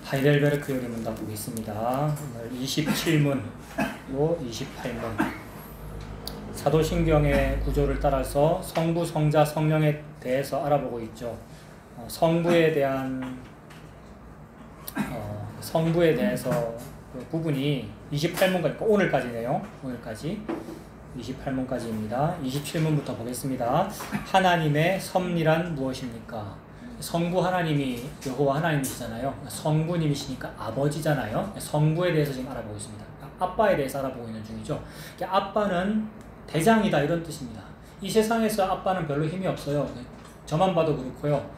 하이델베르크 요리 문답 보겠습니다. 오늘 27문로 28문. 사도신경의 구조를 따라서 성부, 성자, 성령에 대해서 알아보고 있죠. 성부에 대해서 그 부분이 28문까지, 오늘까지네요. 오늘까지 28문까지입니다. 27문부터 보겠습니다. 하나님의 섭리란 무엇입니까? 성부 하나님이 여호와 하나님이시잖아요. 성부님이시니까 아버지잖아요. 성부에 대해서 지금 알아보고 있습니다. 아빠에 대해서 알아보고 있는 중이죠. 아빠는 대장이다 이런 뜻입니다. 이 세상에서 아빠는 별로 힘이 없어요. 저만 봐도 그렇고요.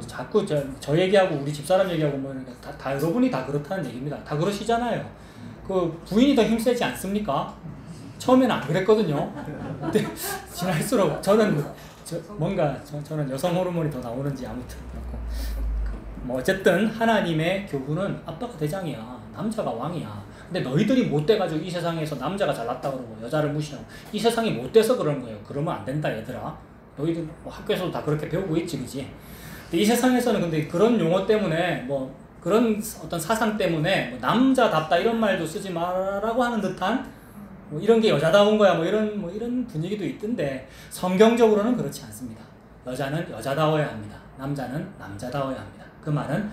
자꾸 저 얘기하고 우리 집사람 얘기하고 뭐 다 여러분이 다 그렇다는 얘기입니다. 다 그러시잖아요. 그 부인이 더 힘세지 않습니까? 처음에는 안 그랬거든요. 근데 지날수록 저는 여성 호르몬이 더 나오는지 아무튼 그렇고 뭐 어쨌든 하나님의 교훈은 아빠가 대장이야. 남자가 왕이야. 근데 너희들이 못돼가지고 이 세상에서 남자가 잘났다 그러고 여자를 무시하고 이 세상이 못돼서 그런 거예요. 그러면 안 된다 얘들아. 너희들 뭐 학교에서도 다 그렇게 배우고 있지 그지? 근데 이 세상에서는 근데 그런 용어 때문에 뭐 그런 어떤 사상 때문에 뭐 남자답다 이런 말도 쓰지 말라고 하는 듯한 뭐 이런 게 여자다운 거야 뭐 이런 분위기도 있던데 성경적으로는 그렇지 않습니다. 여자는 여자다워야 합니다. 남자는 남자다워야 합니다. 그 말은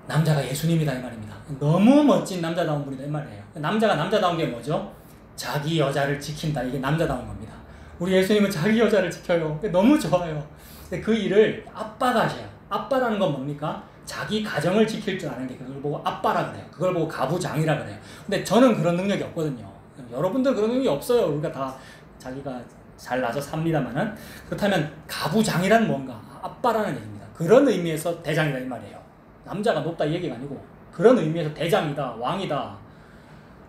남자가 예수님이다 이 말입니다. 너무 멋진 남자다운 분이다 이 말이에요. 남자가 남자다운 게 뭐죠? 자기 여자를 지킨다. 이게 남자다운 겁니다. 우리 예수님은 자기 여자를 지켜요. 너무 좋아요. 근데 그 일을 아빠가 하셔요. 아빠라는 건 뭡니까? 자기 가정을 지킬 줄 아는 게 그걸 보고 아빠라 그래요. 그걸 보고 가부장이라 그래요. 근데 저는 그런 능력이 없거든요. 여러분들 그런 능력이 없어요. 우리가 다 자기가 잘 나서 삽니다만은 그렇다면 가부장이란 뭔가? 아빠라는 얘기입니다. 그런 의미에서 대장이다 이 말이에요. 남자가 높다 이 얘기가 아니고 그런 의미에서 대장이다, 왕이다.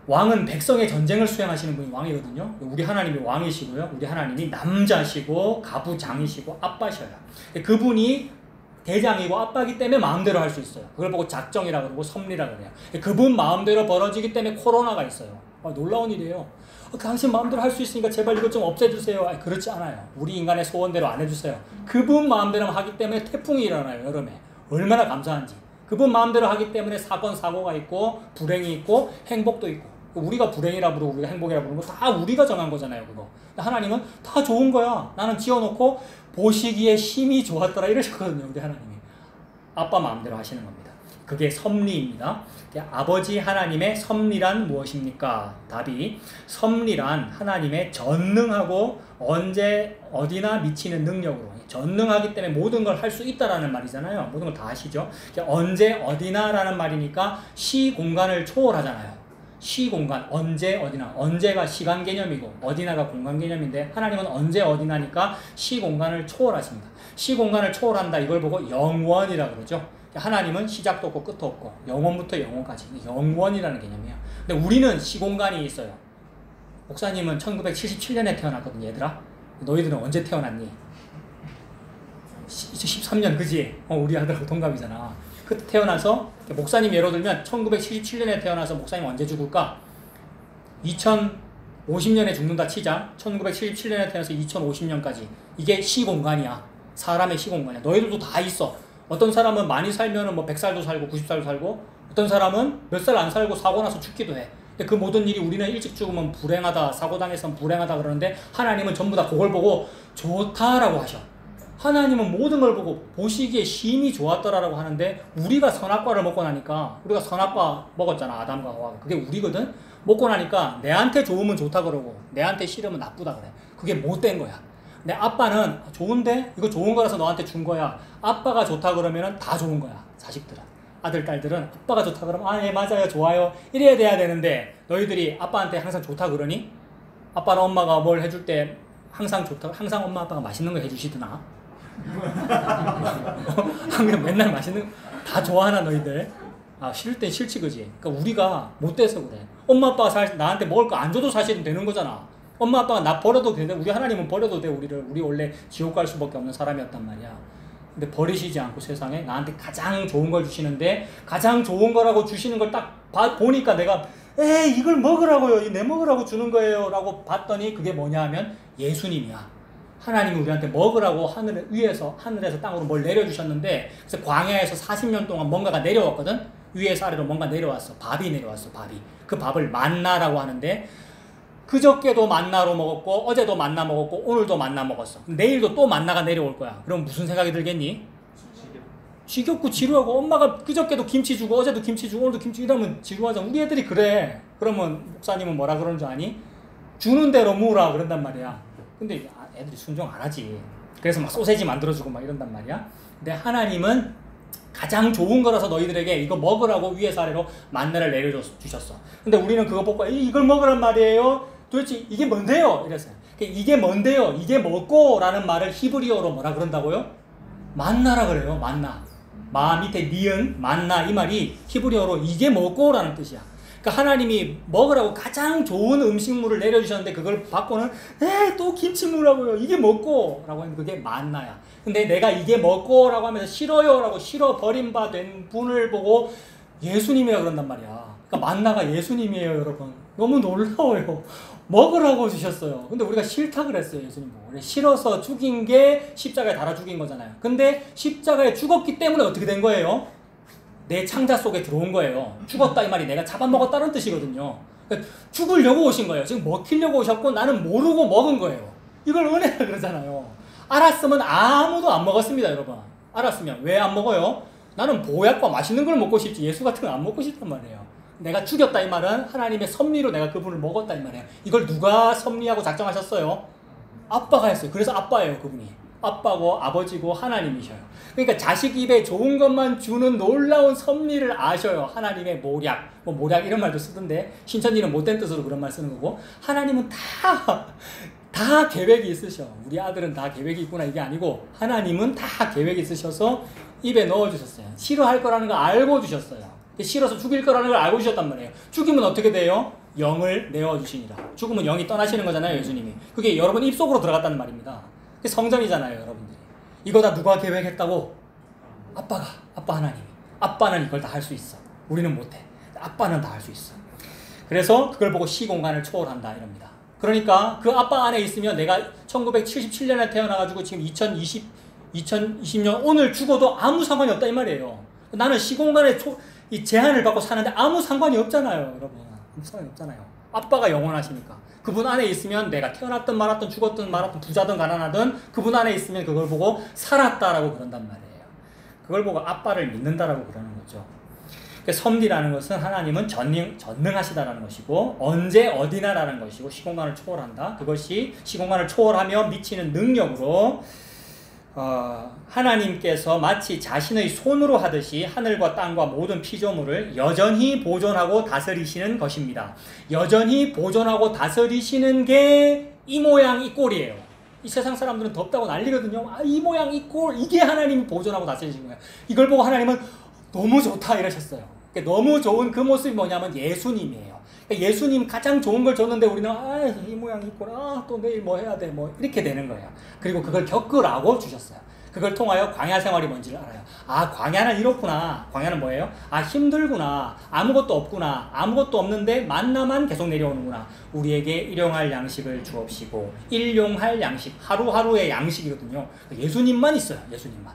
왕은 백성의 전쟁을 수행하시는 분이 왕이거든요. 우리 하나님이 왕이시고요. 우리 하나님이 남자시고 가부장이시고 아빠셔요. 그분이 대장이고 아빠이기 때문에 마음대로 할 수 있어요. 그걸 보고 작정이라고 그러고 섭리라고 그래요. 그분 마음대로 벌어지기 때문에 코로나가 있어요. 놀라운 일이에요. 당신 마음대로 할 수 있으니까 제발 이것 좀 없애주세요. 그렇지 않아요. 우리 인간의 소원대로 안 해주세요. 그분 마음대로 하기 때문에 태풍이 일어나요. 여름에. 얼마나 감사한지. 그분 마음대로 하기 때문에 사건, 사고가 있고 불행이 있고 행복도 있고 우리가 불행이라 부르고 우리가 행복이라 부르는 거 다 우리가 정한 거잖아요. 그거. 하나님은 다 좋은 거야. 나는 지어놓고 보시기에 힘이 좋았더라 이러셨거든요. 우리 하나님이. 아빠 마음대로 하시는 겁니다. 그게 섭리입니다. 아버지 하나님의 섭리란 무엇입니까? 답이 섭리란 하나님의 전능하고 언제 어디나 미치는 능력으로 전능하기 때문에 모든 걸 할 수 있다라는 말이잖아요. 모든 걸 다 하시죠. 언제 어디나라는 말이니까 시 공간을 초월하잖아요. 시공간, 언제, 어디나. 언제가 시간 개념이고 어디나가 공간 개념인데 하나님은 언제, 어디나니까 시공간을 초월하십니다. 시공간을 초월한다 이걸 보고 영원이라고 그러죠. 하나님은 시작도 없고 끝도 없고 영원부터 영원까지 영원이라는 개념이에요. 근데 우리는 시공간이 있어요. 목사님은 1977년에 태어났거든요. 얘들아 너희들은 언제 태어났니? 13년 그지? 우리 아들하고 동갑이잖아. 그때 태어나서 목사님 예로 들면 1977년에 태어나서 목사님 언제 죽을까? 2050년에 죽는다 치자. 1977년에 태어나서 2050년까지 이게 시공간이야. 사람의 시공간이야. 너희들도 다 있어. 어떤 사람은 많이 살면은 뭐 100살도 살고 90살도 살고 어떤 사람은 몇 살 안 살고 사고 나서 죽기도 해. 근데 그 모든 일이 우리는 일찍 죽으면 불행하다, 사고당해서는 불행하다 그러는데 하나님은 전부 다 그걸 보고 좋다라고 하셔. 하나님은 모든 걸 보고 보시기에 심히 좋았더라라고 하는데 우리가 선악과를 먹고 나니까 우리가 선악과 먹었잖아. 아담과 하와. 그게 우리거든. 먹고 나니까 내한테 좋으면 좋다 그러고 내한테 싫으면 나쁘다 그래. 그게 못된 거야. 내 아빠는 좋은데 이거 좋은 거라서 너한테 준 거야. 아빠가 좋다 그러면은 다 좋은 거야. 자식들은. 아들, 딸들은 아빠가 좋다 그러면 예 맞아요 좋아요 이래야 돼야 되는데 너희들이 아빠한테 항상 좋다 그러니? 아빠는 엄마가 뭘 해줄 때 항상 좋다 항상 엄마 아빠가 맛있는 거 해주시더나? 항상 맨날 맛있는 다 좋아하나 너희들? 싫을 땐 싫지 그지? 그러니까 우리가 못돼서 그래. 엄마 아빠가 나한테 먹을 거 안 줘도 사실은 되는 거잖아. 엄마 아빠가 나 버려도 돼. 우리 하나님은 버려도 돼. 우리 원래 지옥 갈 수밖에 없는 사람이었단 말이야. 근데 버리시지 않고 세상에 나한테 가장 좋은 걸 주시는데 가장 좋은 거라고 주시는 걸 딱 보니까 내가 이걸 먹으라고요. 내 먹으라고 주는 거예요 라고 봤더니 그게 뭐냐 하면 예수님이야. 하나님이 우리한테 먹으라고 하늘에서 땅으로 뭘 내려주셨는데, 그래서 광야에서 40년 동안 뭔가가 내려왔거든. 위에서 아래로 뭔가 내려왔어. 밥이 내려왔어. 밥이. 그 밥을 만나라고 하는데, 그저께도 만나로 먹었고 어제도 만나 먹었고 오늘도 만나 먹었어. 내일도 또 만나가 내려올 거야. 그럼 무슨 생각이 들겠니? 지겹고 지루하고, 엄마가 그저께도 김치 주고 어제도 김치 주고 오늘도 김치 이러면 지루하잖아. 우리 애들이 그래. 그러면 목사님은 뭐라 그러는 줄 아니? 주는 대로 무라 그런단 말이야. 근데 애들이 순종 안 하지. 그래서 막 소세지 만들어주고 막 이런단 말이야. 근데 하나님은 가장 좋은 거라서 너희들에게 이거 먹으라고 위에서 아래로 만나를 내려주셨어. 근데 우리는 그거 보고 이걸 먹으란 말이에요? 도대체 이게 뭔데요? 이랬어요. 이게 뭔데요? 이게 뭐고? 라는 말을 히브리어로 뭐라 그런다고요? 만나라 그래요. 만나. 마 밑에 니은 만나, 이 말이 히브리어로 이게 뭐고? 라는 뜻이야. 그러니까 하나님이 먹으라고 가장 좋은 음식물을 내려주셨는데, 그걸 받고는 또 김치 먹으라고요. 이게 먹고 라고 하면 그게 만나야. 근데 내가 이게 먹고 라고 하면서 싫어요 라고 싫어 버림받은 분을 보고 예수님이라 그런단 말이야. 그러니까 만나가 예수님이에요, 여러분. 너무 놀라워요. 먹으라고 주셨어요. 근데 우리가 싫다 그랬어요, 예수님 보고. 싫어서 죽인 게 십자가에 달아 죽인 거잖아요. 근데 십자가에 죽었기 때문에 어떻게 된 거예요? 내 창자 속에 들어온 거예요. 죽었다 이 말이 내가 잡아먹었다는 뜻이거든요. 그러니까 죽으려고 오신 거예요. 지금 먹히려고 오셨고 나는 모르고 먹은 거예요. 이걸 은혜라 그러잖아요. 알았으면 아무도 안 먹었습니다, 여러분. 알았으면 왜 안 먹어요? 나는 보약과 맛있는 걸 먹고 싶지 예수 같은 거 안 먹고 싶단 말이에요. 내가 죽였다 이 말은 하나님의 섭리로 내가 그분을 먹었다 이 말이에요. 이걸 누가 섭리하고 작정하셨어요? 아빠가 했어요. 그래서 아빠예요, 그분이. 아빠고 아버지고 하나님이셔요. 그러니까 자식 입에 좋은 것만 주는 놀라운 섭리를 아셔요. 하나님의 모략. 뭐 모략 이런 말도 쓰던데, 신천지는 못된 뜻으로 그런 말 쓰는 거고, 하나님은 다 계획이 있으셔. 우리 아들은 다 계획이 있구나 이게 아니고, 하나님은 다 계획이 있으셔서 입에 넣어주셨어요. 싫어할 거라는 걸 알고 주셨어요. 싫어서 죽일 거라는 걸 알고 주셨단 말이에요. 죽이면 어떻게 돼요? 영을 내어주시니라. 죽으면 영이 떠나시는 거잖아요, 예수님이. 그게 여러분 입속으로 들어갔다는 말입니다. 그게 성전이잖아요, 여러분들이. 이거 다 누가 계획했다고? 아빠 하나님이. 아빠는 이걸 다 할 수 있어. 우리는 못해. 아빠는 다 할 수 있어. 그래서 그걸 보고 시공간을 초월한다 이럽니다. 그러니까 그 아빠 안에 있으면, 내가 1977년에 태어나가지고 지금 2020년 오늘 죽어도 아무 상관이 없다 이 말이에요. 나는 시공간의 이 제한을 받고 사는데 아무 상관이 없잖아요, 여러분. 아무 상관이 없잖아요. 아빠가 영원하시니까. 그분 안에 있으면 내가 태어났든 말았든 죽었든 말았든 부자든 가난하든 그분 안에 있으면 그걸 보고 살았다라고 그런단 말이에요. 그걸 보고 아빠를 믿는다라고 그러는 거죠. 섭리라는 것은 하나님은 전능하시다라는 것이고, 언제 어디나라는 것이고, 시공간을 초월한다. 그것이 시공간을 초월하며 미치는 능력으로 하나님께서 마치 자신의 손으로 하듯이 하늘과 땅과 모든 피조물을 여전히 보존하고 다스리시는 것입니다. 여전히 보존하고 다스리시는 게 이 모양 이 꼴이에요. 이 세상 사람들은 덥다고 난리거든요. 이 모양 이 꼴, 이게 하나님이 보존하고 다스리시는 거예요. 이걸 보고 하나님은 너무 좋다 이러셨어요. 너무 좋은 그 모습이 뭐냐면 예수님이에요. 예수님 가장 좋은 걸 줬는데 우리는 이 모양 이 꼴, 또 내일 뭐 해야 돼, 뭐 이렇게 되는 거예요. 그리고 그걸 겪으라고 주셨어요. 그걸 통하여 광야 생활이 뭔지를 알아요. 광야는 이렇구나. 광야는 뭐예요? 힘들구나. 아무것도 없구나. 아무것도 없는데 만나만 계속 내려오는구나. 우리에게 일용할 양식을 주옵시고. 일용할 양식, 하루하루의 양식이거든요. 예수님만 있어요. 예수님만.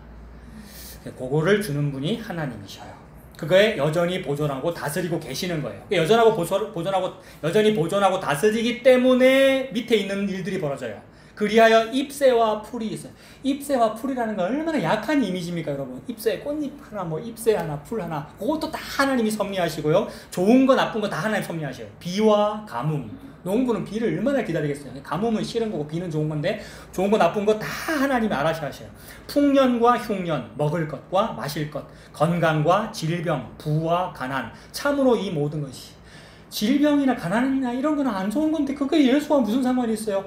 그거를 주는 분이 하나님이셔요. 그거에 여전히 보존하고 다스리고 계시는 거예요. 여전히 보존하고 다스리기 때문에 밑에 있는 일들이 벌어져요. 그리하여 잎새와 풀이 있어요. 잎새와 풀이라는 건 얼마나 약한 이미지입니까, 여러분? 잎새, 꽃잎 하나, 뭐 잎새 하나, 풀 하나, 그것도 다 하나님이 섭리하시고요. 좋은 거, 나쁜 거 다 하나님 섭리하셔요. 비와 가뭄. 농부는 비를 얼마나 기다리겠어요. 가뭄은 싫은 거고 비는 좋은 건데, 좋은 거 나쁜 거 다 하나님이 알아서 하셔요. 풍년과 흉년, 먹을 것과 마실 것, 건강과 질병, 부와 가난, 참으로 이 모든 것이, 질병이나 가난이나 이런 거는 안 좋은 건데 그게 예수와 무슨 상관이 있어요?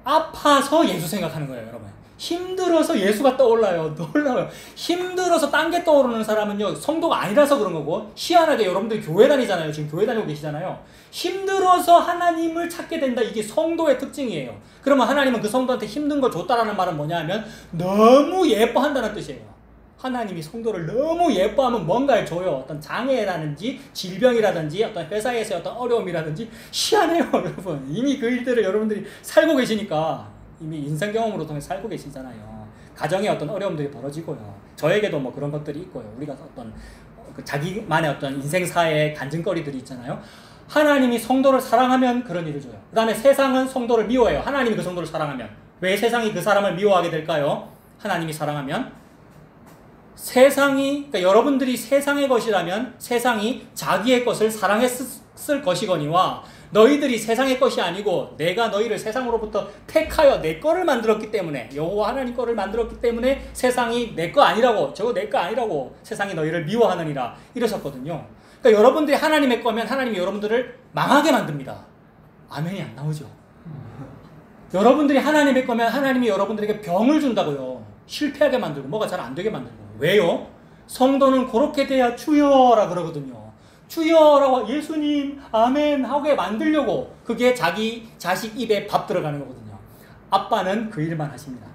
아파서 예수 생각하는 거예요, 여러분. 힘들어서 예수가 떠올라요. 놀라워요. 힘들어서 딴 게 떠오르는 사람은요, 성도가 아니라서 그런 거고, 희한하게 여러분들 교회 다니잖아요. 지금 교회 다니고 계시잖아요. 힘들어서 하나님을 찾게 된다. 이게 성도의 특징이에요. 그러면 하나님은 그 성도한테 힘든 걸 줬다라는 말은 뭐냐 하면 너무 예뻐한다는 뜻이에요. 하나님이 성도를 너무 예뻐하면 뭔가를 줘요. 어떤 장애라든지 질병이라든지 어떤 회사에서의 어떤 어려움이라든지. 희한해요, 여러분. 이미 그 일들을 여러분들이 살고 계시니까. 이미 인생 경험으로 통해 살고 계시잖아요. 가정에 어떤 어려움들이 벌어지고요. 저에게도 뭐 그런 것들이 있고요. 우리가 어떤 자기만의 어떤 인생사의 간증거리들이 있잖아요. 하나님이 성도를 사랑하면 그런 일을 줘요. 그 다음에 세상은 성도를 미워해요. 하나님이 그 성도를 사랑하면. 왜 세상이 그 사람을 미워하게 될까요? 하나님이 사랑하면. 세상이, 그러니까 여러분들이 세상의 것이라면 세상이 자기의 것을 사랑했을 것이거니와 너희들이 세상의 것이 아니고 내가 너희를 세상으로부터 택하여 내 거를 만들었기 때문에, 여호와 하나님 거를 만들었기 때문에 세상이 내 거 아니라고, 저거 내 거 아니라고 세상이 너희를 미워하느니라 이러셨거든요. 그러니까 여러분들이 하나님의 거면 하나님이 여러분들을 망하게 만듭니다. 아멘이 안 나오죠. 여러분들이 하나님의 거면 하나님이 여러분들에게 병을 준다고요. 실패하게 만들고 뭐가 잘 안 되게 만들고. 왜요? 성도는 그렇게 돼야 주여라 그러거든요. 주여라고 예수님 아멘 하게 만들려고 그게 자기 자식 입에 밥 들어가는 거거든요. 아빠는 그 일만 하십니다.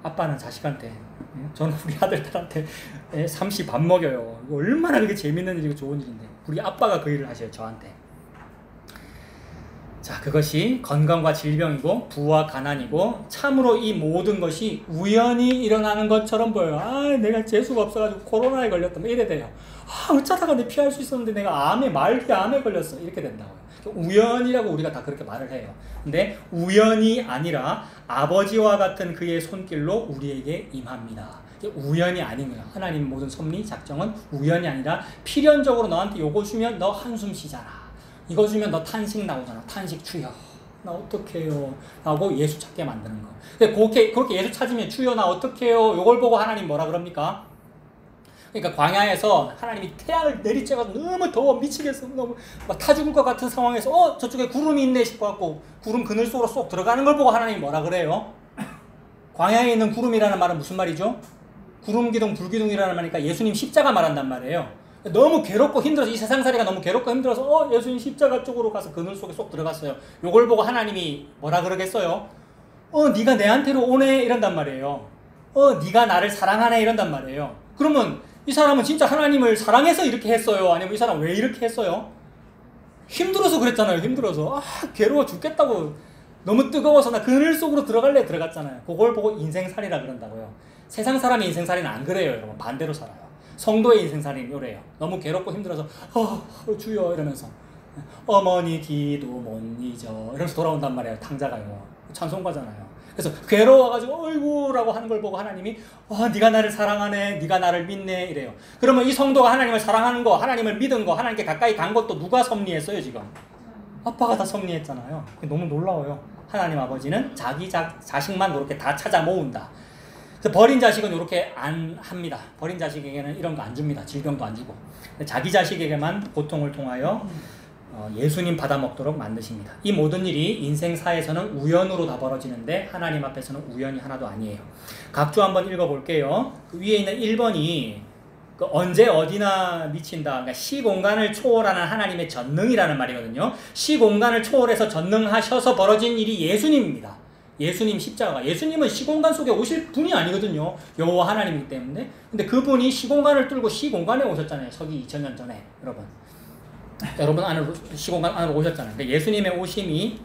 아빠는 자식한테, 저는 우리 아들들한테 삼시 밥 먹여요. 이거 얼마나 그게 재밌는 일이고 좋은 일인데 우리 아빠가 그 일을 하셔요. 저한테. 자, 그것이 건강과 질병이고 부와 가난이고 참으로 이 모든 것이 우연히 일어나는 것처럼 보여요. 아, 내가 재수가 없어가지고 코로나에 걸렸다 뭐 이래 돼요. 아, 어쩌다가 내 피할 수 있었는데 내가 말기 암에 걸렸어 이렇게 된다고요. 우연이라고 우리가 다 그렇게 말을 해요. 근데 우연이 아니라 아버지와 같은 그의 손길로 우리에게 임합니다. 우연이 아닌 거야. 하나님 모든 섭리 작정은 우연이 아니라 필연적으로 너한테 요거 주면 너 한숨 쉬잖아. 이거 주면 너 탄식 나오잖아. 탄식 주여 나 어떡해요 라고 예수 찾게 만드는 거. 그렇게 예수 찾으면 주여 나 어떡해요 요걸 보고 하나님 뭐라 그럽니까? 그러니까 광야에서 하나님이 태양을 내리쬐가지고 너무 더워 미치겠어 너무 막 타 죽을 것 같은 상황에서 저쪽에 구름이 있네 싶어갖고 구름 그늘 속으로 쏙 들어가는 걸 보고 하나님이 뭐라 그래요? 광야에 있는 구름이라는 말은 무슨 말이죠? 구름기둥 불기둥이라는 말이니까 예수님 십자가 말한단 말이에요. 너무 괴롭고 힘들어서 이 세상살이가 너무 괴롭고 힘들어서 예수님 십자가 쪽으로 가서 그늘 속에 쏙 들어갔어요. 요걸 보고 하나님이 뭐라 그러겠어요? 네가 내한테로 오네 이런단 말이에요. 네가 나를 사랑하네 이런단 말이에요. 그러면 이 사람은 진짜 하나님을 사랑해서 이렇게 했어요? 아니면 이 사람 왜 이렇게 했어요? 힘들어서 그랬잖아요. 힘들어서 괴로워 죽겠다고 너무 뜨거워서 나 그늘 속으로 들어갈래 들어갔잖아요. 그걸 보고 인생살이라 그런다고요. 세상 사람의 인생살이는 안 그래요. 여러분 반대로 살아요. 성도의 인생살이는 요래요. 너무 괴롭고 힘들어서 주여 이러면서 어머니 기도 못 잊어 이러면서 돌아온단 말이에요. 탕자가요. 찬송가잖아요. 그래서 괴로워가지고 어이구라고 하는 걸 보고 하나님이 네가 나를 사랑하네 네가 나를 믿네 이래요. 그러면 이 성도가 하나님을 사랑하는 거 하나님을 믿은 거 하나님께 가까이 간 것도 누가 섭리했어요 지금? 아빠가 다 섭리했잖아요. 너무 놀라워요. 하나님 아버지는 자기 자식만 그렇게 다 찾아 모은다. 버린 자식은 이렇게 안 합니다. 버린 자식에게는 이런 거 안 줍니다. 질병도 안 주고. 자기 자식에게만 고통을 통하여 예수님 받아먹도록 만드십니다. 이 모든 일이 인생사에서는 우연으로 다 벌어지는데 하나님 앞에서는 우연이 하나도 아니에요. 각주 한번 읽어볼게요. 그 위에 있는 1번이 언제 어디나 미친다. 그러니까 시공간을 초월하는 하나님의 전능이라는 말이거든요. 시공간을 초월해서 전능하셔서 벌어진 일이 예수님입니다. 예수님 십자가. 예수님은 시공간 속에 오실 분이 아니거든요. 여호와 하나님이기 때문에. 근데 그분이 시공간을 뚫고 시공간에 오셨잖아요. 서기 2000년 전에. 여러분 안으로 시공간 안으로 오셨잖아요. 근데 예수님의 오심이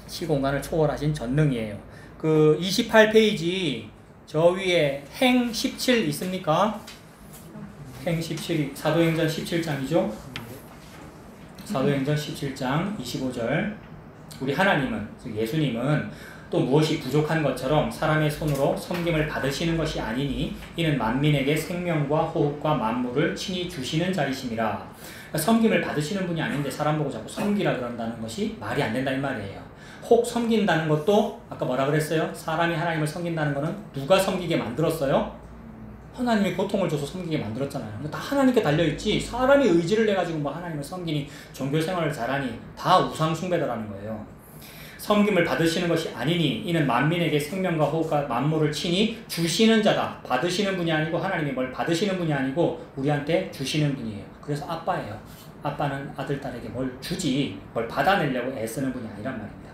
시공간을 초월하신 전능이에요. 그 28페이지 저 위에 행 17 있습니까? 행 17이 사도행전 17장이죠. 사도행전 17장 25절. 우리 하나님은, 즉 예수님은 또 무엇이 부족한 것처럼 사람의 손으로 섬김을 받으시는 것이 아니니 이는 만민에게 생명과 호흡과 만물을 친히 주시는 자이심이라. 그러니까 섬김을 받으시는 분이 아닌데 사람 보고 자꾸 섬기라 그런다는 것이 말이 안 된다 이 말이에요. 혹 섬긴다는 것도 아까 뭐라 그랬어요? 사람이 하나님을 섬긴다는 것은 누가 섬기게 만들었어요? 하나님이 고통을 줘서 섬기게 만들었잖아요. 다 하나님께 달려있지 사람이 의지를 내가지고 뭐 하나님을 섬기니 종교생활을 잘하니 다 우상숭배다라는 거예요. 섬김을 받으시는 것이 아니니 이는 만민에게 생명과 호흡과 만물을 친히 주시는 자다. 받으시는 분이 아니고 하나님이 뭘 받으시는 분이 아니고 우리한테 주시는 분이에요. 그래서 아빠예요. 아빠는 아들, 딸에게 뭘 주지 뭘 받아내려고 애쓰는 분이 아니란 말입니다.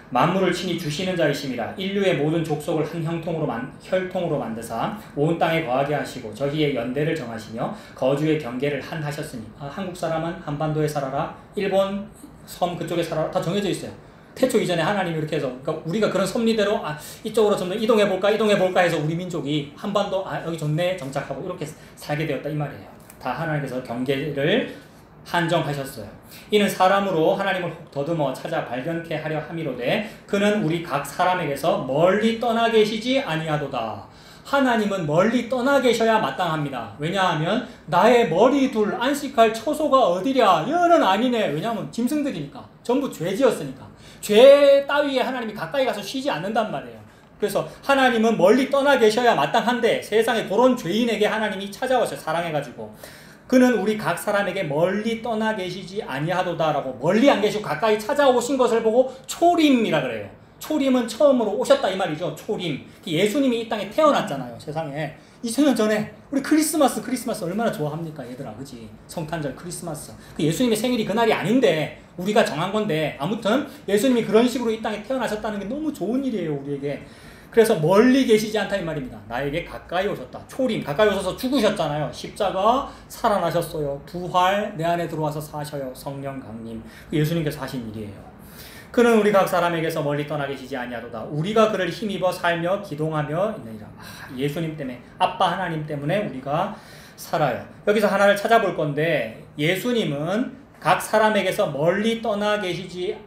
만물을 친히 주시는 자이심이라. 인류의 모든 족속을 한 혈통으로 만드사 온 땅에 거하게 하시고 저희의 연대를 정하시며 거주의 경계를 한 하셨으니 한국 사람은 한반도에 살아라 일본 섬 그쪽에 살아라 다 정해져 있어요. 태초 이전에 하나님이 이렇게 해서, 그러니까 우리가 그런 섭리대로 이쪽으로 좀 더 이동해볼까 해서 우리 민족이 한반도 여기 좋네 정착하고 이렇게 살게 되었다 이 말이에요. 다 하나님께서 경계를 한정하셨어요. 이는 사람으로 하나님을 더듬어 찾아 발견케 하려 함이로되 그는 우리 각 사람에게서 멀리 떠나 계시지 아니하도다. 하나님은 멀리 떠나 계셔야 마땅합니다. 왜냐하면 나의 머리 둘 안식할 처소가 어디랴? 여는 아니네. 왜냐하면 짐승들이니까. 전부 죄지었으니까. 죄 따위에 하나님이 가까이 가서 쉬지 않는단 말이에요. 그래서 하나님은 멀리 떠나 계셔야 마땅한데 세상에 그런 죄인에게 하나님이 찾아와서 사랑해가지고 그는 우리 각 사람에게 멀리 떠나 계시지 아니하도다라고 멀리 안 계시고 가까이 찾아오신 것을 보고 초림이라 그래요. 초림은 처음으로 오셨다 이 말이죠. 초림. 예수님이 이 땅에 태어났잖아요. 세상에 2000년 전에. 우리 크리스마스 얼마나 좋아합니까 얘들아, 그치? 성탄절 크리스마스. 예수님의 생일이 그날이 아닌데 우리가 정한 건데 아무튼 예수님이 그런 식으로 이 땅에 태어나셨다는 게 너무 좋은 일이에요 우리에게. 그래서 멀리 계시지 않다 이 말입니다. 나에게 가까이 오셨다. 초림, 가까이 오셔서 죽으셨잖아요. 십자가, 살아나셨어요. 부활, 내 안에 들어와서 사셔요. 성령 강림. 예수님께서 하신 일이에요. 그는 우리 각 사람에게서 멀리 떠나 계시지 아니하도다. 우리가 그를 힘입어 살며 기동하며 있느니라. 예수님 때문에, 아빠 하나님 때문에 우리가 살아요. 여기서 하나를 찾아볼 건데 예수님은 각 사람에게서 멀리 떠나 계시지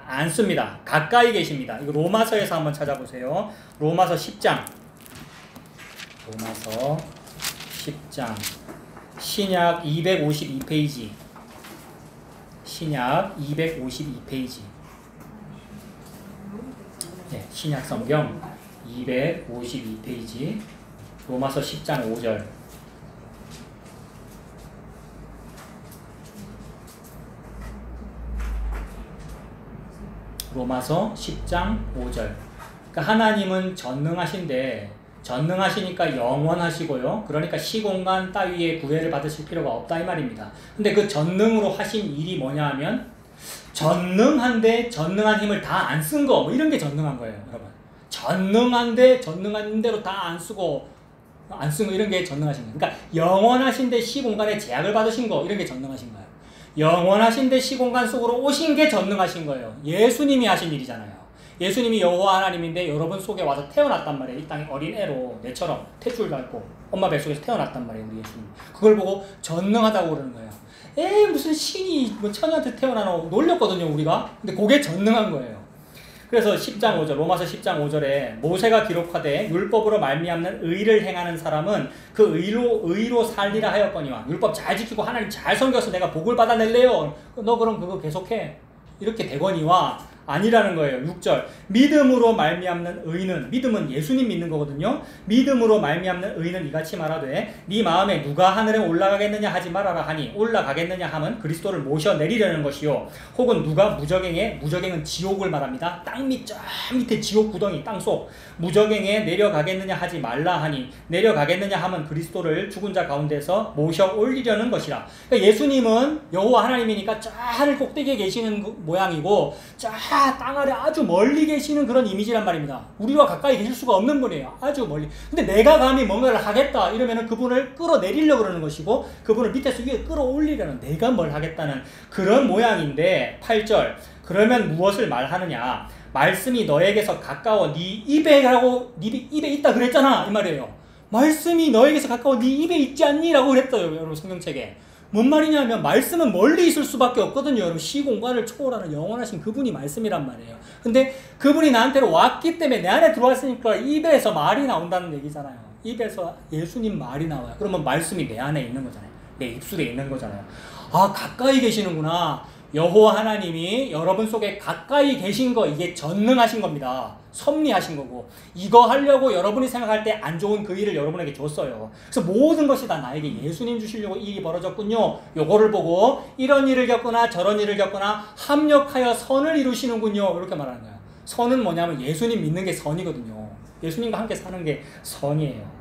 않습니다. 가까이 계십니다. 이거 로마서에서 한번 찾아보세요. 로마서 10장. 로마서 10장. 신약 252페이지. 신약 252페이지. 네, 신약 성경 252페이지. 로마서 10장 5절. 로마서 10장 5절. 그러니까 하나님은 전능하신데 전능하시니까 영원하시고요. 그러니까 시공간 따위의 구애를 받으실 필요가 없다 이 말입니다. 근데 그 전능으로 하신 일이 뭐냐 하면 전능한데 전능한 힘을 다 안 쓴 거, 뭐 이런 게 전능한 거예요, 여러분. 전능한데 전능한 대로 다 안 쓰고 안 쓴 거, 이런 게 전능하신 거예요. 그러니까 영원하신데 시공간에 제약을 받으신 거, 이런 게 전능하신 거예요. 영원하신데 시공간 속으로 오신 게 전능하신 거예요. 예수님이 하신 일이잖아요. 예수님이 여호와 하나님인데 여러분 속에 와서 태어났단 말이에요. 이 땅에 어린애로 내처럼 탯줄 밟고 엄마 뱃속에서 태어났단 말이에요, 우리 예수님. 그걸 보고 전능하다고 그러는 거예요. 에이, 무슨 신이 뭐 천연한테 태어나노 놀렸거든요, 우리가. 근데 그게 전능한 거예요. 그래서 10장 5절, 로마서 10장 5절에 모세가 기록하되 율법으로 말미암는 의를 행하는 사람은 그 의로 살리라 하였거니와. 율법 잘 지키고 하나님 잘 섬겨서 내가 복을 받아낼래요. 너 그럼 그거 계속해. 이렇게 되거니와 아니라는 거예요. 6절. 믿음으로 말미암는 의는, 믿음은 예수님 믿는 거거든요. 믿음으로 말미암는 의는 이같이 말하되 네 마음에 누가 하늘에 올라가겠느냐 하지 말아라 하니 올라가겠느냐 하면 그리스도를 모셔내리려는 것이요. 혹은 누가 무적행은 지옥을 말합니다. 땅 밑, 저 밑에 지옥 구덩이, 땅속 무적행에 내려가겠느냐 하지 말라 하니 내려가겠느냐 하면 그리스도를 죽은 자 가운데서 모셔 올리려는 것이라. 그러니까 예수님은 여호와 하나님이니까 저 하늘 꼭대기에 계시는 모양이고 저 땅 아래 아주 멀리 계시는 그런 이미지란 말입니다. 우리와 가까이 계실 수가 없는 분이에요. 아주 멀리. 근데 내가 감히 뭔가를 하겠다 이러면은 그분을 끌어내리려고 그러는 것이고 그분을 밑에서 위에 끌어올리려는, 내가 뭘 하겠다는 그런 모양인데 8절. 그러면 무엇을 말하느냐? 말씀이 너에게서 가까워 네 입에 있다 그랬잖아 이 말이에요. 말씀이 너에게서 가까워 네 입에 있지 않니? 라고 그랬어요, 여러분. 성경책에 뭔 말이냐면 말씀은 멀리 있을 수밖에 없거든요, 여러분. 시공간을 초월하는 영원하신 그분이 말씀이란 말이에요. 근데 그분이 나한테로 왔기 때문에 내 안에 들어왔으니까 입에서 말이 나온다는 얘기잖아요. 입에서 예수님 말이 나와요. 그러면 말씀이 내 안에 있는 거잖아요. 내 입술에 있는 거잖아요. 아, 가까이 계시는구나. 여호와 하나님이 여러분 속에 가까이 계신 거, 이게 전능하신 겁니다. 섭리하신 거고, 이거 하려고 여러분이 생각할 때 안 좋은 그 일을 여러분에게 줬어요. 그래서 모든 것이 다 나에게 예수님 주시려고 일이 벌어졌군요. 요거를 보고 이런 일을 겪거나 저런 일을 겪거나 합력하여 선을 이루시는군요, 이렇게 말하는 거예요. 선은 뭐냐면 예수님 믿는 게 선이거든요. 예수님과 함께 사는 게 선이에요.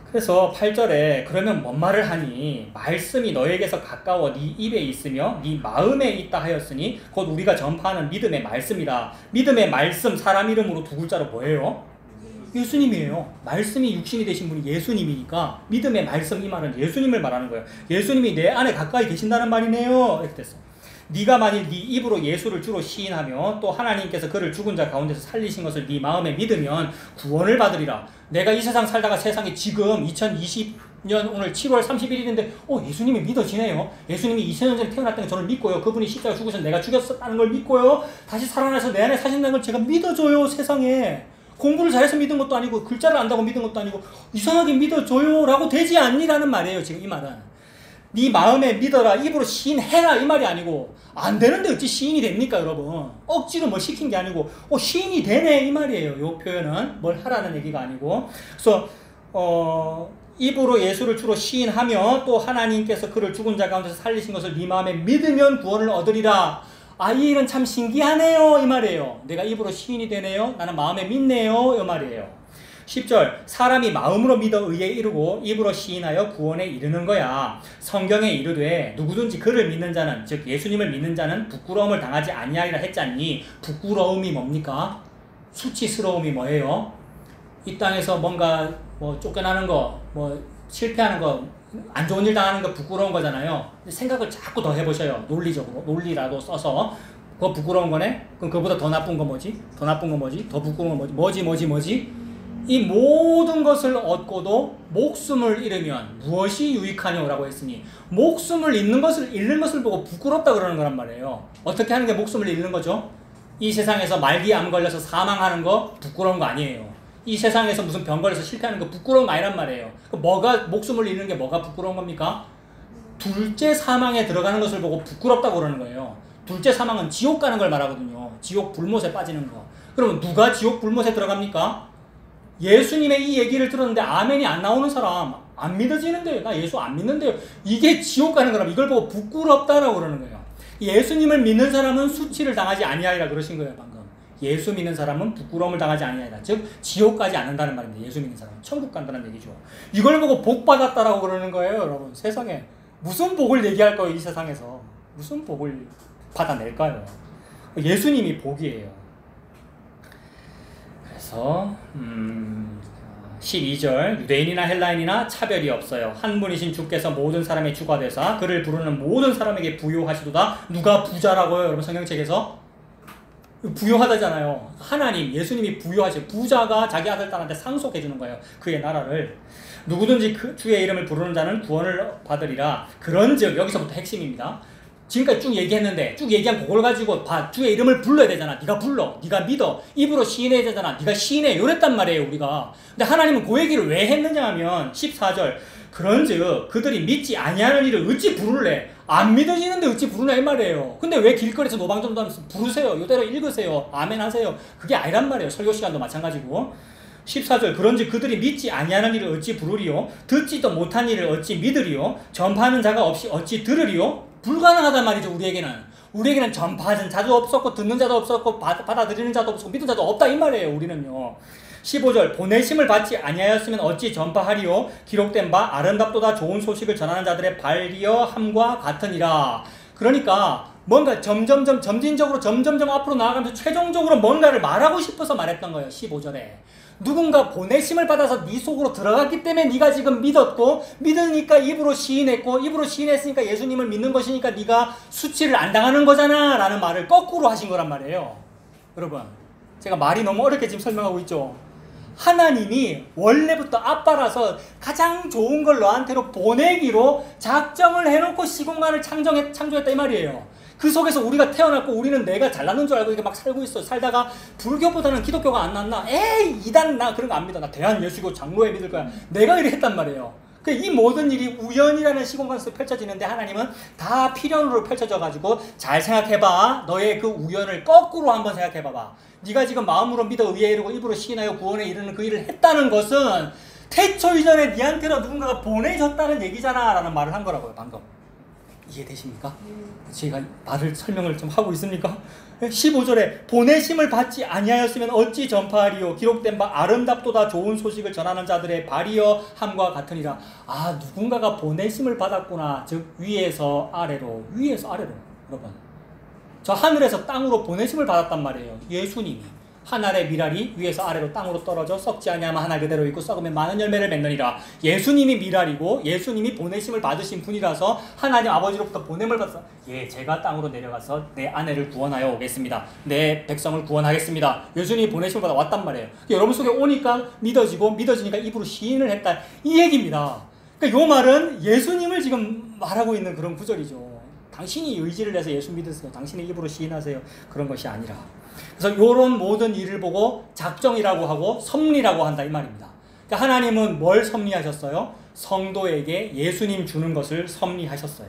그래서 8절에 그러면 뭔 말을 하니 말씀이 너에게서 가까워 네 입에 있으며 네 마음에 있다 하였으니 곧 우리가 전파하는 믿음의 말씀이다. 믿음의 말씀, 사람 이름으로 두 글자로 뭐예요? 예수님이에요. 말씀이 육신이 되신 분이 예수님이니까 믿음의 말씀, 이 말은 예수님을 말하는 거예요. 예수님이 내 안에 가까이 계신다는 말이네요. 이렇게 됐어. 네가 만일 네 입으로 예수를 주로 시인하며 또 하나님께서 그를 죽은 자 가운데서 살리신 것을 네 마음에 믿으면 구원을 받으리라. 내가 이 세상 살다가 세상에 지금 2020년 오늘 7월 31일인데 예수님이 믿어지네요. 예수님이 2000년 전에 태어났다는 저를 믿고요. 그분이 십자가 죽으셔서 내가 죽였었다는 걸 믿고요. 다시 살아나서 내 안에 사신다는 걸 제가 믿어줘요. 세상에. 공부를 잘해서 믿은 것도 아니고 글자를 안다고 믿은 것도 아니고 이상하게 믿어줘요 라고 되지 않니라는 말이에요. 지금 이 말은. 네 마음에 믿어라, 입으로 시인해라 이 말이 아니고 안 되는데 어찌 시인이 됩니까 여러분. 억지로 뭐 시킨 게 아니고 시인이 되네 이 말이에요. 이 표현은 뭘 하라는 얘기가 아니고. 그래서 입으로 예수를 주로 시인하며 또 하나님께서 그를 죽은 자 가운데서 살리신 것을 네 마음에 믿으면 구원을 얻으리라. 이 일은 참 신기하네요 이 말이에요. 내가 입으로 시인이 되네요. 나는 마음에 믿네요 이 말이에요. 10절 사람이 마음으로 믿어 의에 이르고 입으로 시인하여 구원에 이르는 거야. 성경에 이르되 누구든지 그를 믿는 자는 즉 예수님을 믿는 자는 부끄러움을 당하지 아니하리라 했잖니. 부끄러움이 뭡니까? 수치스러움이 뭐예요? 이 땅에서 뭔가 쫓겨나는 거, 실패하는 거, 안 좋은 일 당하는 거 부끄러운 거잖아요. 생각을 자꾸 더 해보셔요. 논리적으로. 논리라도 써서. 그거 부끄러운 거네? 그럼 그거보다 더 나쁜 거 뭐지? 더 나쁜 거 뭐지? 더 부끄러운 거 뭐지? 이 모든 것을 얻고도 목숨을 잃으면 무엇이 유익하냐고 했으니 목숨을 잃는 것을 보고 부끄럽다 그러는 거란 말이에요. 어떻게 하는 게 목숨을 잃는 거죠? 이 세상에서 말기암 걸려서 사망하는 거 부끄러운 거 아니에요. 이 세상에서 무슨 병 걸려서 실패하는 거 부끄러운 거 아니란 말이에요. 목숨을 잃는 게 뭐가 부끄러운 겁니까? 둘째 사망에 들어가는 것을 보고 부끄럽다고 그러는 거예요. 둘째 사망은 지옥 가는 걸 말하거든요. 지옥 불못에 빠지는 거. 그러면 누가 지옥 불못에 들어갑니까? 예수님의 이 얘기를 들었는데 아멘이 안 나오는 사람, 안 믿어지는데요. 나 예수 안 믿는데요. 이게 지옥 가는 거라면 이걸 보고 부끄럽다라고 그러는 거예요. 예수님을 믿는 사람은 수치를 당하지 아니하리라 그러신 거예요. 방금. 예수 믿는 사람은 부끄러움을 당하지 아니하리라. 즉 지옥 가지 않는다는 말입니다. 예수 믿는 사람은 천국 간다는 얘기죠. 이걸 보고 복 받았다라고 그러는 거예요. 여러분 세상에 무슨 복을 얘기할 거예요. 이 세상에서 무슨 복을 받아낼까요? 예수님이 복이에요. 그래서 12절 유대인이나 헬라인이나 차별이 없어요. 한 분이신 주께서 모든 사람의 주가 되사 그를 부르는 모든 사람에게 부요하시도다. 누가 부자라고요? 여러분 성경책에서 부요하다잖아요. 하나님 예수님이 부요하셔. 부자가 자기 아들 딸한테 상속해 주는 거예요. 그의 나라를. 누구든지 그 주의 이름을 부르는 자는 구원을 받으리라. 그런즉 여기서부터 핵심입니다. 지금까지 쭉 얘기했는데 쭉 얘기한 그걸 가지고 주의 이름을 불러야 되잖아. 네가 불러. 네가 믿어. 입으로 시인해야 되잖아. 네가 시인해. 이랬단 말이에요. 우리가. 근데 하나님은 그 얘기를 왜 했느냐 하면 14절 그런즉 그들이 믿지 아니하는 일을 어찌 부를래? 안 믿어지는데 어찌 부르냐 이 말이에요. 근데 왜 길거리에서 노방전도 하면서 부르세요. 이대로 읽으세요. 아멘 하세요. 그게 아니란 말이에요. 설교 시간도 마찬가지고. 14절 그런즉 그들이 믿지 아니하는 일을 어찌 부르리요? 듣지도 못한 일을 어찌 믿으리요? 전파하는 자가 없이 어찌 들으리요? 불가능하단 말이죠. 우리에게는 전파하는 자도 없었고 듣는 자도 없었고 받아들이는 자도 없었고 믿는 자도 없다 이 말이에요. 우리는요. 15절 보내심을 받지 아니하였으면 어찌 전파하리요? 기록된 바 아름답도다 좋은 소식을 전하는 자들의 발리어 함과 같으니라. 그러니까 뭔가 점점점 앞으로 나아가면서 최종적으로 뭔가를 말하고 싶어서 말했던 거예요. 15절에 누군가 보내심을 받아서 네 속으로 들어갔기 때문에 네가 지금 믿었고 믿으니까 입으로 시인했고 입으로 시인했으니까 예수님을 믿는 것이니까 네가 수치를 안 당하는 거잖아 라는 말을 거꾸로 하신 거란 말이에요. 여러분 제가 말이 너무 어렵게 지금 설명하고 있죠. 하나님이 원래부터 아빠라서 가장 좋은 걸 너한테로 보내기로 작정을 해놓고 시공간을 창조했다 이 말이에요. 그 속에서 우리가 태어났고 우리는 내가 잘나는 줄 알고 이렇게 막 살고 있어. 살다가 불교보다는 기독교가 안 낫나? 에이 이단 나 그런 거 안 믿어. 나 대한 예수고 장로에 믿을 거야. 내가 이래 했단 말이에요. 이 모든 일이 우연이라는 시공간에서 펼쳐지는데 하나님은 다 필연으로 펼쳐져 가지고 잘 생각해봐. 너의 그 우연을 거꾸로 한번 생각해봐봐. 네가 지금 마음으로 믿어 의에 이르고 입으로 시인하여 구원에 이르는 그 일을 했다는 것은 태초 이전에 네한테로 누군가가 보내줬다는 얘기잖아 라는 말을 한 거라고요. 방금 이해되십니까? 제가 설명을 좀 하고 있습니까? 15절에 보내심을 받지 아니하였으면 어찌 전파하리요? 기록된 바 아름답도다 좋은 소식을 전하는 자들의 발이여 함과 같으니라. 누군가가 보내심을 받았구나. 즉 위에서 아래로 여러분 저 하늘에서 땅으로 보내심을 받았단 말이에요. 예수님이 한 알의 미랄이 위에서 아래로 땅으로 떨어져 썩지 아니하면 하나 그대로 있고 썩으면 많은 열매를 맺느니라. 예수님이 미랄이고 예수님이 보내심을 받으신 분이라서 하나님 아버지로부터 보냄을 받아서 제가 땅으로 내려가서 내 아내를 구원하여 오겠습니다. 내 백성을 구원하겠습니다. 예수님이 보내심을 받아 왔단 말이에요. 여러분 속에 오니까 믿어지고 믿어지니까 입으로 시인을 했다. 이 얘기입니다. 그러니까 이 말은 예수님을 지금 말하고 있는 그런 구절이죠. 당신이 의지를 내서 예수 믿으세요. 당신의 입으로 시인하세요. 그런 것이 아니라. 그래서 이런 모든 일을 보고 작정이라고 하고 섭리라고 한다 이 말입니다. 그러니까 하나님은 뭘 섭리하셨어요? 성도에게 예수님 주는 것을 섭리하셨어요.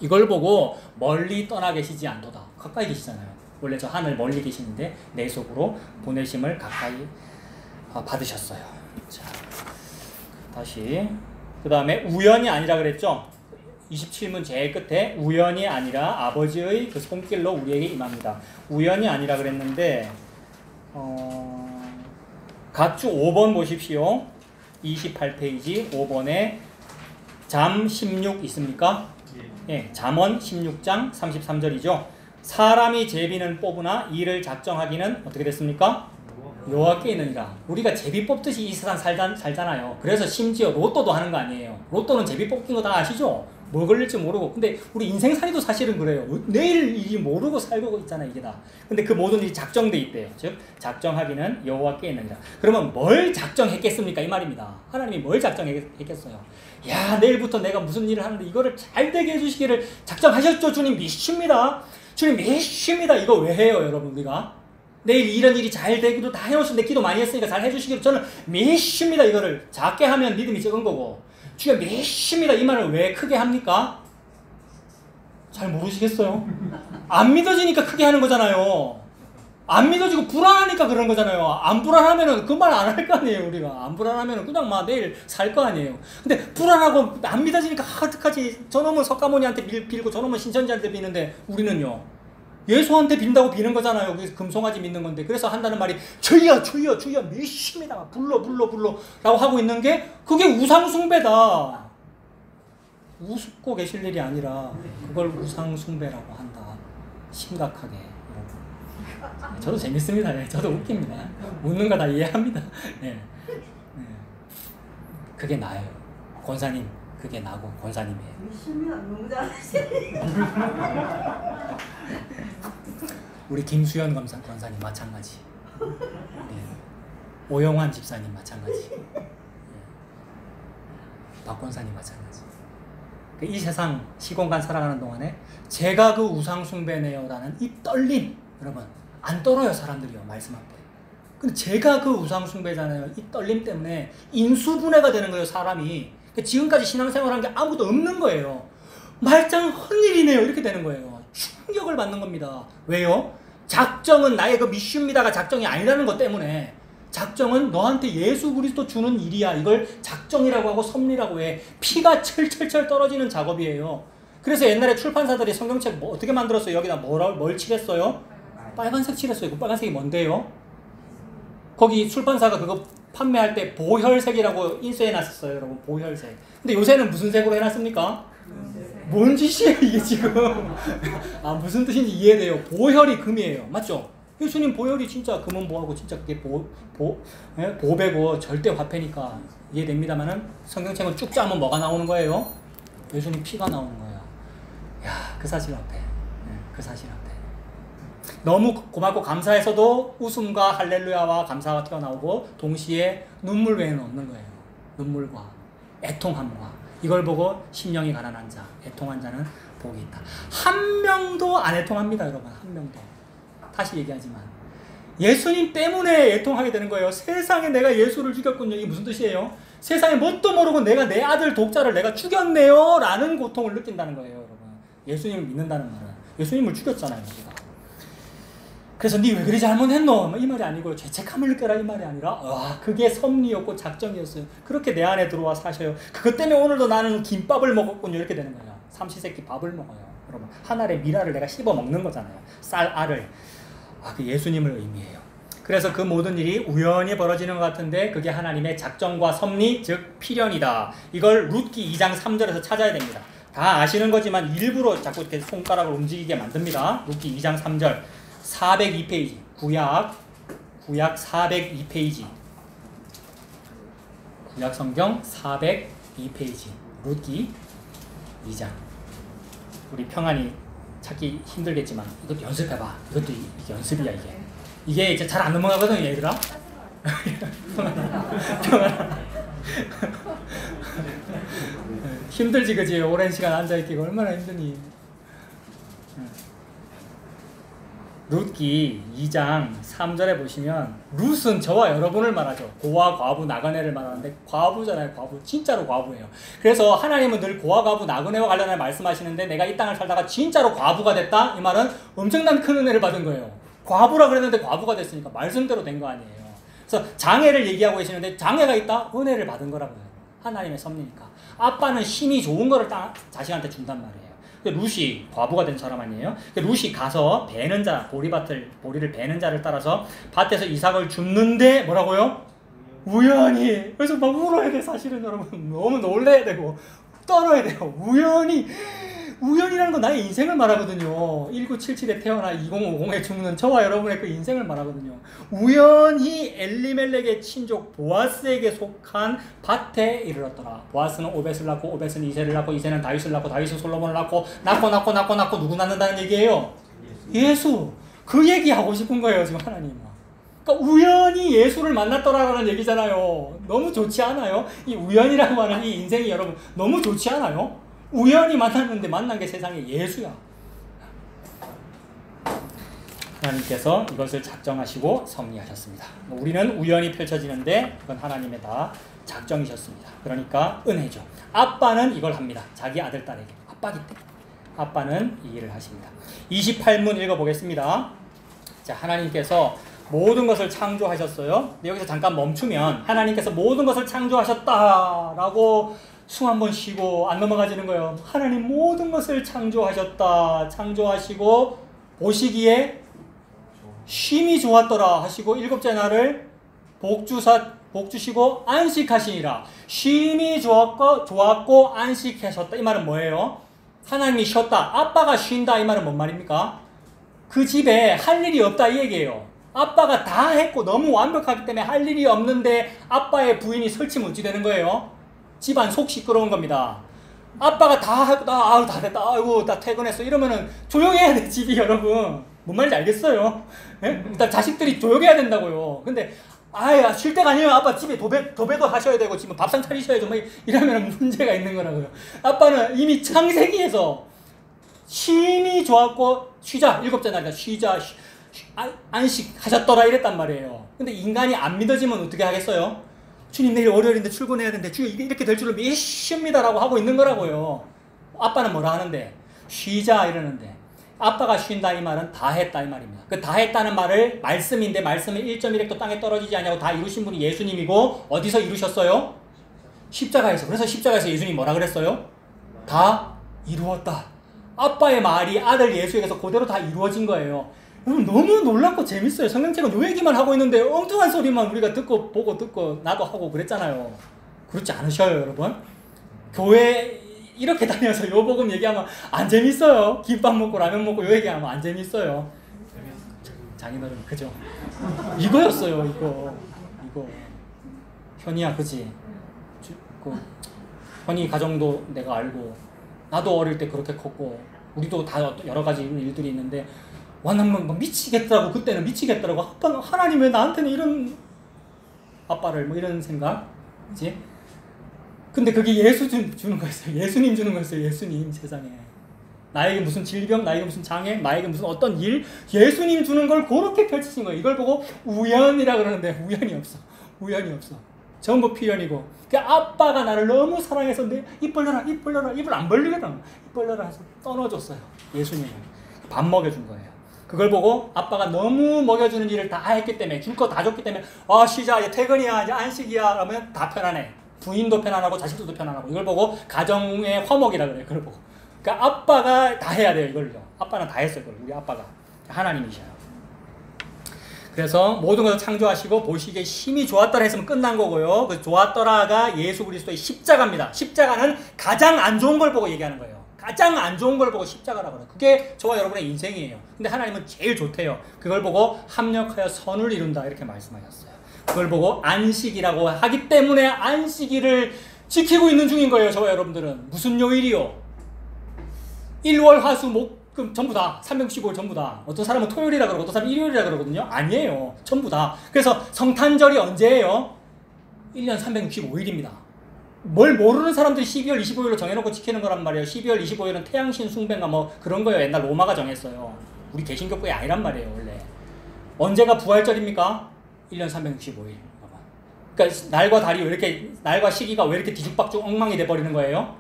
이걸 보고 멀리 떠나 계시지 않도다. 가까이 계시잖아요. 원래 저 하늘 멀리 계시는데 내 속으로 보내심을 가까이 받으셨어요. 자, 다시 그 다음에 우연이 아니라 그랬죠? 27문 제일 끝에 우연이 아니라 아버지의 그 손길로 우리에게 임합니다. 우연이 아니라 그랬는데 각주 5번 보십시오. 28페이지 5번에 잠 16 있습니까? 예, 잠언 16장 33절이죠. 사람이 제비는 뽑으나 이를 작정하기는 어떻게 됐습니까? 여호와께 있느니라. 우리가 제비 뽑듯이 이 세상 살잖아요. 그래서 심지어 로또도 하는 거 아니에요. 로또는 제비 뽑힌 거 다 아시죠? 뭐 걸릴지 모르고. 근데 우리 인생살이도 사실은 그래요. 내일 일이 모르고 살고 있잖아요. 이게 다. 근데 그 모든 일이 작정돼 있대요. 즉 작정하기는 여호와께 있느니라. 그러면 뭘 작정했겠습니까? 이 말입니다. 하나님이 뭘 작정했겠어요? 야, 내일부터 내가 무슨 일을 하는데 이거를 잘 되게 해주시기를 작정하셨죠? 주님 믿습니다. 주님 믿습니다. 이거 왜 해요, 여러분? 우리가 내일 이런 일이 잘 되기도 다 해놓으시는데 기도 많이 했으니까 잘 해주시기로 저는 믿습니다. 이거를 작게 하면 믿음이 적은 거고, 주여 믿습니다. 이 말을 왜 크게 합니까? 잘 모르시겠어요? 안 믿어지니까 크게 하는 거잖아요. 안 믿어지고 불안하니까 그런 거잖아요. 안 불안하면은 그 말 안 할 거 아니에요. 우리가 안 불안하면은 그냥 막 내일 살 거 아니에요. 근데 불안하고 안 믿어지니까 어떡하지? 저놈은 석가모니한테 빌고 저놈은 신천지한테 비는데 우리는요 예수한테 빈다고 비는 거잖아요. 그래서 금송아지 믿는 건데. 그래서 한다는 말이 주여 주여 주여 믿습니다. 불러 라고 하고 있는 게 그게 우상숭배다. 우습고 계실 일이 아니라 그걸 우상숭배라고 한다. 심각하게. 저도 재밌습니다. 네, 저도 웃깁니다. 웃는 거 다 이해합니다. 네. 네. 그게 나예요. 권사님 그게 나고 권사님이에요. 믿습니다. 너무 잘하시네. 우리 김수현 권사님 마찬가지. 네. 오영환 집사님 마찬가지. 네. 박 권사님 마찬가지. 이 세상 시공간 살아가는 동안에 제가 그 우상숭배네요 라는 이 떨림, 여러분 안 떨어요 사람들이요 말씀 앞에. 근데 제가 그 우상숭배잖아요. 이 떨림 때문에 인수분해가 되는 거예요 사람이. 지금까지 신앙생활한 게 아무것도 없는 거예요. 말짱 헛일이네요 이렇게 되는 거예요. 충격을 받는 겁니다. 왜요? 작정은 나의 그 믿습니다가 작정이 아니라는 것 때문에. 작정은 너한테 예수 그리스도 주는 일이야. 이걸 작정이라고 하고 섭리라고 해. 피가 철철철 떨어지는 작업이에요. 그래서 옛날에 출판사들이 성경책 뭐 어떻게 만들었어요? 여기다 뭘 칠했어요? 빨간색 칠했어요. 그 빨간색이 뭔데요? 거기 출판사가 그거 판매할 때 보혈색이라고 인쇄해놨었어요. 여러분 보혈색. 근데 요새는 무슨 색으로 해놨습니까? 뭔 짓이에요 이게 지금. 아 무슨 뜻인지 이해돼요. 보혈이 금이에요. 맞죠? 예수님 보혈이 진짜 금은 뭐하고 진짜 그게 보배고 절대 화폐니까 이해됩니다만은 성경책은 쭉 짜면 뭐가 나오는 거예요? 예수님 피가 나오는 거예요. 야, 그 사실 앞에. 그 사실 앞에. 너무 고맙고 감사해서도 웃음과 할렐루야와 감사가 튀어나오고 동시에 눈물 외에는 없는 거예요. 눈물과 애통함과 이걸 보고 심령이 가난한 자, 애통한 자는 복이 있다. 한 명도 안 애통합니다, 여러분. 한 명도. 다시 얘기하지만 예수님 때문에 애통하게 되는 거예요. 세상에 내가 예수를 죽였군요. 이게 무슨 뜻이에요? 세상에 뭣도 모르고 내가 내 아들 독자를 내가 죽였네요 라는 고통을 느낀다는 거예요, 여러분. 예수님을 믿는다는 말은 예수님을 죽였잖아요, 우리가. 그래서 니 왜 그리 잘못했노? 이 말이 아니고요. 죄책감을 느껴라 이 말이 아니라 와 그게 섭리였고 작정이었어요. 그렇게 내 안에 들어와 사셔요. 그것 때문에 오늘도 나는 김밥을 먹었군요. 이렇게 되는 거예요. 삼시세끼 밥을 먹어요. 여러분 한 알의 미라를 내가 씹어 먹는 거잖아요. 쌀 알을. 그 예수님을 의미해요. 그래서 그 모든 일이 우연히 벌어지는 것 같은데 그게 하나님의 작정과 섭리 즉 필연이다. 이걸 룻기 2장 3절에서 찾아야 됩니다. 다 아시는 거지만 일부러 자꾸 이렇게 손가락을 움직이게 만듭니다. 룻기 2장 3절 402페이지 구약 구약 402페이지. 구약 성경 402페이지. 룻기 2장. 우리 평안이 찾기 힘들겠지만 이것도 연습해봐. 이것도 이게 연습이야 이게. 이게 이제 잘 안 넘어가거든 얘들아. 평안아. 힘들지 그지? 오랜 시간 앉아있기가 얼마나 힘드니. 룻기 2장 3절에 보시면 룻은 저와 여러분을 말하죠. 고아 과부 나그네를 말하는데 과부잖아요. 과부. 진짜로 과부예요. 그래서 하나님은 늘 고아 과부 나그네와 관련해 말씀하시는데 내가 이 땅을 살다가 진짜로 과부가 됐다? 이 말은 엄청난 큰 은혜를 받은 거예요. 과부라 그랬는데 과부가 됐으니까 말씀대로 된 거 아니에요. 그래서 장애를 얘기하고 계시는데 장애가 있다? 은혜를 받은 거라고요. 하나님의 섭리니까. 아빠는 힘이 좋은 거를 자식한테 준단 말이에요. 룻이 과부가 된 사람 아니에요? 룻이 가서 베는 자, 보리를 베는 자를 따라서 밭에서 이삭을 줍는데 뭐라고요? 우연히. 그래서 막 울어야 돼 사실은 여러분. 너무 놀래야 되고 떨어야 돼요. 우연이라는 건 나의 인생을 말하거든요. 1977에 태어나 2050에 죽는 저와 여러분의 그 인생을 말하거든요. 우연히 엘리멜렉의 친족 보아스에게 속한 밭에 이르렀더라. 보아스는 오벳을 낳고 오벳은 이새를 낳고 이새는 다윗을 낳고 다윗은 솔로몬을 낳고 낳고 누구 낳는다는 얘기예요? 예수. 그 얘기하고 싶은 거예요 지금 하나님은. 그러니까 우연히 예수를 만났더라라는 얘기잖아요. 너무 좋지 않아요? 이 우연이라고 하는 이 인생이 여러분 너무 좋지 않아요? 우연히 만났는데 만난 게 세상에 예수야. 하나님께서 이것을 작정하시고 섭리하셨습니다. 우리는 우연히 펼쳐지는데 그건 하나님의 다 작정이셨습니다. 그러니까 은혜죠. 아빠는 이걸 합니다. 자기 아들 딸에게. 아빠기 때문에. 아빠는 이 일을 하십니다. 28문 읽어보겠습니다. 자, 하나님께서 모든 것을 창조하셨어요. 여기서 잠깐 멈추면 하나님께서 모든 것을 창조하셨다라고 숨 한 번 쉬고 안 넘어가지는 거예요. 하나님 모든 것을 창조하셨다. 창조하시고 보시기에 쉼이 좋았더라 하시고 일곱째 날을 복주시고 안식하시니라. 쉼이 좋았고 안식하셨다. 이 말은 뭐예요? 하나님이 쉬었다. 아빠가 쉰다. 이 말은 뭔 말입니까? 그 집에 할 일이 없다 이 얘기예요. 아빠가 다 했고 너무 완벽하기 때문에 할 일이 없는데 아빠의 부인이 설치면 어찌 되는 거예요? 집안 속 시끄러운 겁니다. 아빠가 다 하고 다 됐다. 아이고 다 퇴근했어. 이러면은 조용해야 돼 집이 여러분. 뭔 말인지 알겠어요? 예? 일단 자식들이 조용해야 된다고요. 근데 쉴 때가 아니면 아빠 집에 도배도 하셔야 되고 지금 밥상 차리셔야죠. 뭐 이러면 문제가 있는 거라고요. 아빠는 이미 창세기에서 쉼이 좋았고 쉬자. 일곱째 날이다. 쉬자. 안식하셨더라 이랬단 말이에요. 근데 인간이 안 믿어지면 어떻게 하겠어요? 주님 내일 월요일인데 출근해야 되는데 주여 이렇게 될 줄은 믿습니다라고 하고 있는 거라고요. 아빠는 뭐라 하는데? 쉬자 이러는데 아빠가 쉰다 이 말은 다 했다 이 말입니다. 그 다 했다는 말을 말씀인데 말씀은 1.1획도 땅에 떨어지지 않냐고 다 이루신 분이 예수님이고 어디서 이루셨어요? 십자가에서. 그래서 십자가에서 예수님이 뭐라 그랬어요? 다 이루었다. 아빠의 말이 아들 예수에게서 그대로 다 이루어진 거예요. 여러분 너무 놀랍고 재밌어요. 성경책은 요 얘기만 하고 있는데 엉뚱한 소리만 우리가 듣고 나도 하고 그랬잖아요. 그렇지 않으셔요 여러분? 교회 이렇게 다녀서 요 복음 얘기하면 안 재밌어요. 김밥 먹고 라면 먹고 요 얘기하면 안 재밌어요. 장인어른 그죠? 이거였어요 이거. 현이야 그지? 현이 가정도 내가 알고 나도 어릴 때 그렇게 컸고 우리도 다 여러 가지 일들이 있는데 완전 막 미치겠더라고. 그때는 미치겠더라고. 아빠, 하나님 왜 나한테는 이런 아빠를 뭐 이런 생각, 그치? 근데 그게 예수 주는 거였어요. 예수님 주는 거였어요. 예수님 세상에. 나에게 무슨 질병, 나에게 무슨 장애, 나에게 무슨 어떤 일, 예수님 주는 걸 그렇게 펼치신 거예요. 이걸 보고 우연이라 그러는데 우연이 없어. 전부 필연이고. 그 아빠가 나를 너무 사랑해서 입 벌려라. 입을 안 벌리거든. 입 벌려라 해서 떠넣어줬어요. 예수님을. 밥 먹여준 거예요. 그걸 보고 아빠가 너무 먹여주는 일을 다 했기 때문에 줄 거 다 줬기 때문에 쉬자 이제 퇴근이야 이제 안식이야 그러면 다 편안해. 부인도 편안하고 자식들도 편안하고. 이걸 보고 가정의 화목이라 그래요. 그걸 보고. 그러니까 아빠가 다 해야 돼요. 이걸요. 아빠는 다 했어요. 그걸. 우리 아빠가 하나님이셔요. 그래서 모든 것을 창조하시고 보시기에 힘이 좋았더라 했으면 끝난 거고요. 그 좋았더라가 예수 그리스도의 십자가입니다. 십자가는 가장 안 좋은 걸 보고 얘기하는 거예요. 가장 안 좋은 걸 보고 십자가라고 그래요. 그게 저와 여러분의 인생이에요. 근데 하나님은 제일 좋대요. 그걸 보고 합력하여 선을 이룬다 이렇게 말씀하셨어요. 그걸 보고 안식이라고 하기 때문에 안식일을 지키고 있는 중인 거예요. 저와 여러분들은. 무슨 요일이요? 일월 화수 목 전부 다 365일 전부 다. 어떤 사람은 토요일이라 그러고 어떤 사람은 일요일이라 그러거든요. 아니에요. 전부 다. 그래서 성탄절이 언제예요? 1년 365일입니다. 뭘 모르는 사람들이 12월 25일로 정해놓고 지키는 거란 말이에요. 12월 25일은 태양신 숭배인가 뭐 그런 거예요. 옛날 로마가 정했어요. 우리 개신교권이 아니란 말이에요. 원래. 언제가 부활절입니까? 1년 365일. 그러니까 날과 달이 왜 이렇게, 날과 시기가 왜 이렇게 뒤죽박죽 엉망이 돼버리는 거예요?